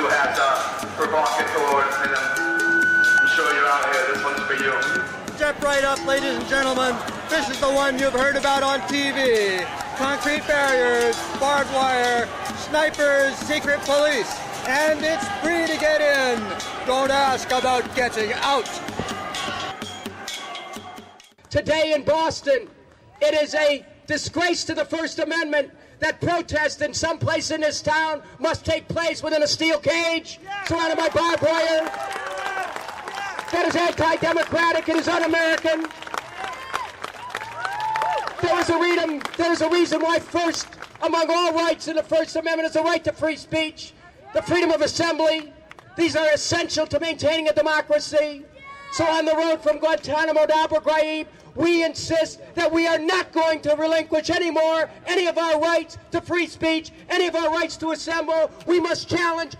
has provocateurs in them. I'm sure you're out here. This one's for you. Step right up, ladies and gentlemen. This is the one you've heard about on TV. Concrete barriers, barbed wire, snipers, secret police. And it's free to get in. Don't ask about getting out. Today in Boston, it is a disgrace to the First Amendment that protest in some place in this town must take place within a steel cage surrounded by barbed wire. That is anti-democratic. It is un-American. There is a reason why first among all rights in the First Amendment is the right to free speech, the freedom of assembly. These are essential to maintaining a democracy. So on the road from Guantanamo to Abu Ghraib, we insist that we are not going to relinquish anymore any of our rights to free speech, any of our rights to assemble. We must challenge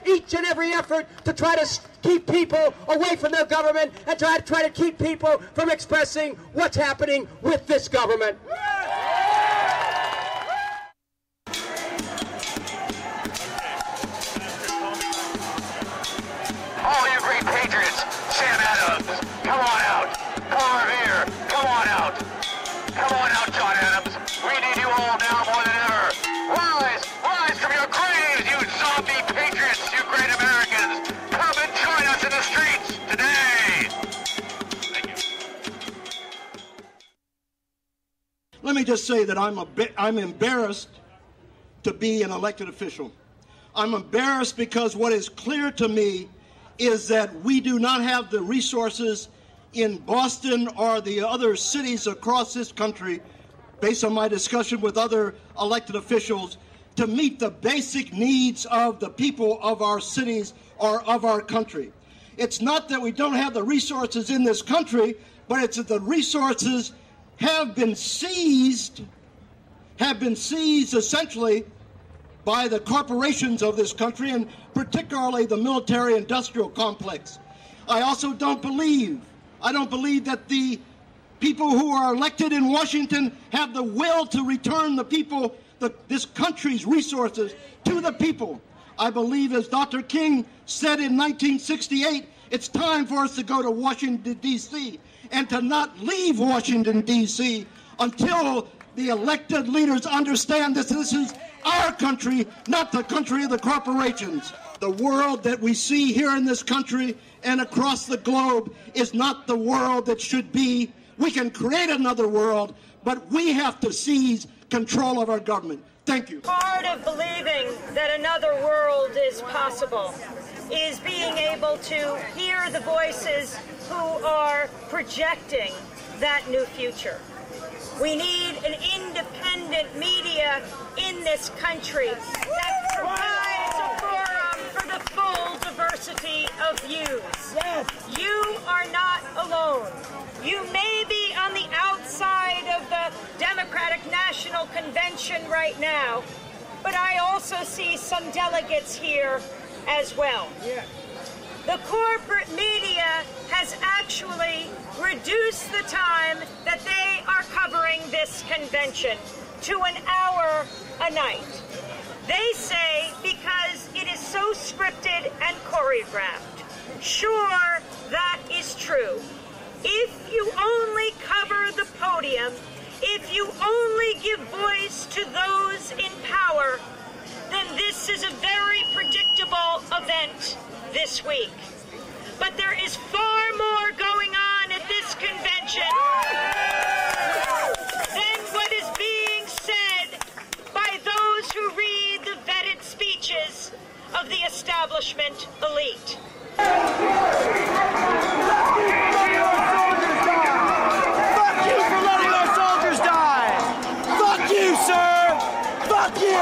each and every effort to try to keep people away from their government and try to keep people from expressing what's happening with this government. All you great patriots, Sam Adams, come on out. Paul Revere, come on out. Come on out, John Adams. We need you all now more than ever. Rise from your graves, you zombie patriots, you great Americans. Come and join us in the streets today. Thank you. Let me just say that I'm embarrassed to be an elected official. I'm embarrassed because what is clear to me is that we do not have the resources in Boston or the other cities across this country, based on my discussion with other elected officials, to meet the basic needs of the people of our cities or of our country. It's not that we don't have the resources in this country, but it's that the resources have been seized essentially by the corporations of this country, and particularly the military-industrial complex. I don't believe that the people who are elected in Washington have the will to return this country's resources to the people. I believe, as Dr. King said in 1968, it's time for us to go to Washington, D.C., and to not leave Washington, D.C. until the elected leaders understand that this is our country, not the country of the corporations. The world that we see here in this country and across the globe is not the world that should be. We can create another world, but we have to seize control of our government. Thank you. Part of believing that another world is possible is being able to hear the voices who are projecting that new future. We need an independent media in this country that provides a forum for the full diversity of views. Yes. You are not alone. You may be on the outside of the Democratic National Convention right now, but I also see some delegates here as well. Yeah. The corporate media has actually reduced the time that they are covering this convention to an hour a night. They say because it is so scripted and choreographed. Sure, that is true. If you only cover the podium, if you only give voice to those in power, then this is a very predictable event this week. But there is far more going on at this convention than what is being said by those who read the vetted speeches of the establishment elite. Fuck you for letting our soldiers die! Fuck you, sir! Fuck you!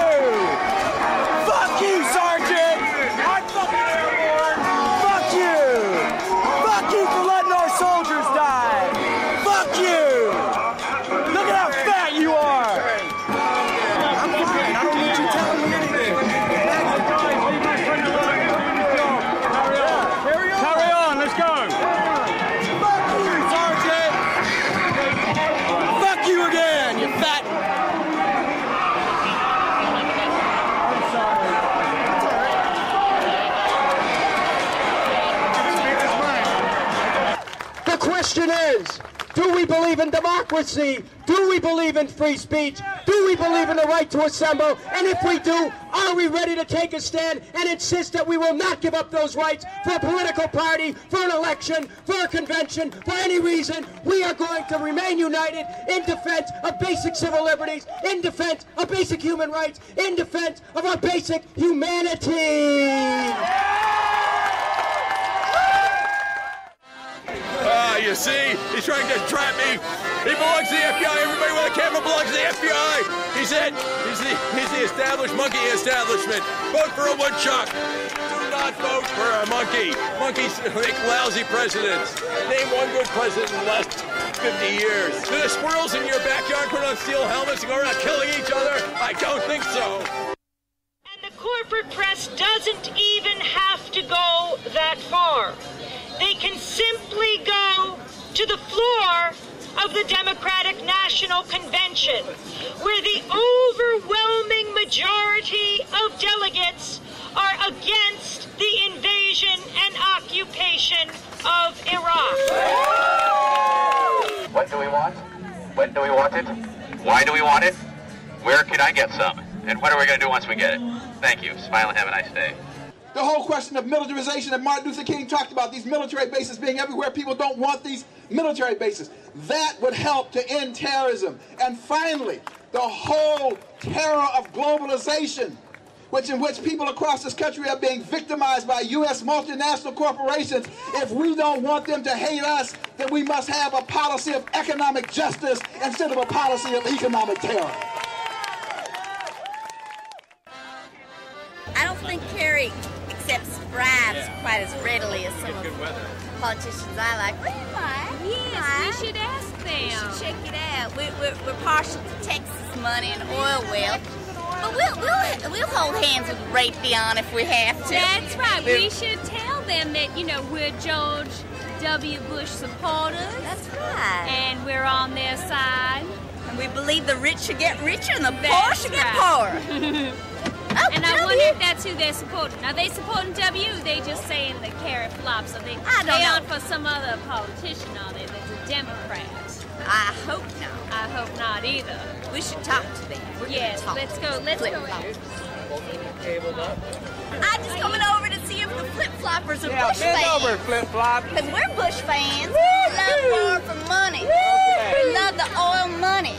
Fuck you, Sergeant! I'm fucking airborne! Fuck you! Fuck you for letting our soldiers die! Fuck you! Look at how fat you are! I'm fine. I don't need you telling me anything. Carry on! question is, do we believe in democracy? Do we believe in free speech? Do we believe in the right to assemble? And if we do, are we ready to take a stand and insist that we will not give up those rights for a political party, for an election, for a convention, for any reason? We are going to remain united in defense of basic civil liberties, in defense of basic human rights, in defense of our basic humanity. You see, he's trying to trap me. He belongs to the FBI. Everybody with a camera belongs to the FBI. He said he's the established monkey establishment. Vote for a woodchuck. Do not vote for a monkey. Monkeys make lousy presidents. Name one good president in the last 50 years. Do the squirrels in your backyard put on steel helmets and go around killing each other? I don't think so. And the corporate press doesn't even have to go that far. They can simply go to the floor of the Democratic National Convention, where the overwhelming majority of delegates are against the invasion and occupation of Iraq. What do we want? When do we want it? Why do we want it? Where can I get some? And what are we going to do once we get it? Thank you. Smile and have a nice day. The whole question of militarization that Martin Luther King talked about, these military bases being everywhere, people don't want these military bases. That would help to end terrorism. And finally, the whole terror of globalization, in which people across this country are being victimized by U.S. multinational corporations. If we don't want them to hate us, then we must have a policy of economic justice instead of a policy of economic terror. I don't think Kerry accepts bribes quite as readily as some of the politicians I like. Well, yes, we should ask them. We should check it out. We're partial to Texas money and oil wealth, but we'll hold hands with Raytheon if we have to. That's right. We should tell them that, you know, we're George W. Bush supporters. That's right. And we're on their side. And we believe the rich should get richer and the poor should get poorer. Oh, and I wonder if that's who they're supporting. Are they supporting W? They just saying the carrot flops. Are they on for some other politician? Are they? That's a Democrat. I hope not. I hope not either. We should talk to them. Yes, let's go. Let's go. I'm just coming over to see if the flip-floppers are Bush fans. Yeah, over, flip-flop. Because we're Bush fans. We love war for money. We love the oil money.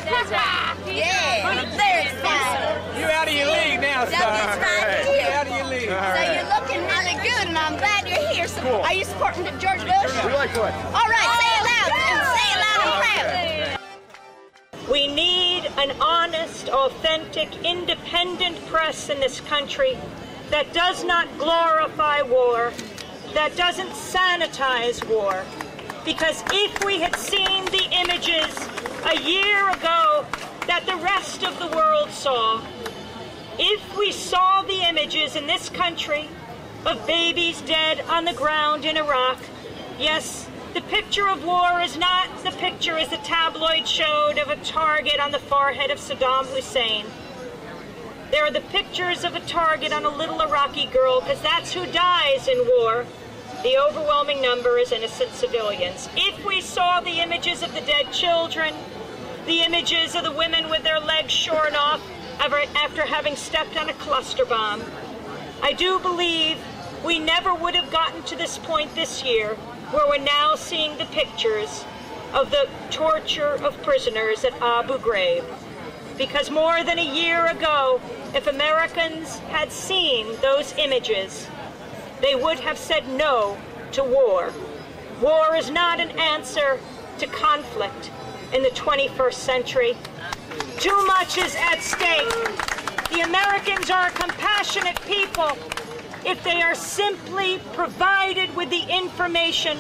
That's right. Yeah, I'm very excited. You're out of your league now, son. That's right here. You're out of your league. So you're looking really good, and I'm glad you're here. So cool. Are you supporting George Bush? We like what? All right, say it loud, and say it loud and proud. We need an honest, authentic, independent press in this country that does not glorify war, that doesn't sanitize war. Because if we had seen the images a year ago that the rest of the world saw, if we saw the images in this country of babies dead on the ground in Iraq, yes, the picture of war is not the picture as the tabloid showed of a target on the forehead of Saddam Hussein. There are the pictures of a target on a little Iraqi girl, because that's who dies in war. The overwhelming number is innocent civilians. If we saw the images of the dead children, the images of the women with their legs shorn off after having stepped on a cluster bomb, I do believe we never would have gotten to this point this year where we're now seeing the pictures of the torture of prisoners at Abu Ghraib. Because more than a year ago, if Americans had seen those images, they would have said no to war. War is not an answer to conflict in the 21st century. Too much is at stake. The Americans are a compassionate people. If they are simply provided with the information,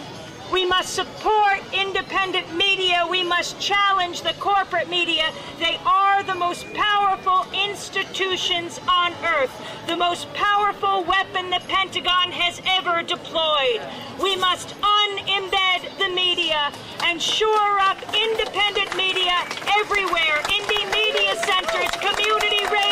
we must support independent media. We must challenge the corporate media. They are the most powerful institutions on earth, the most powerful weapon the Pentagon has ever deployed. We must unembed the media and shore up independent media everywhere. Indie media centers, community radio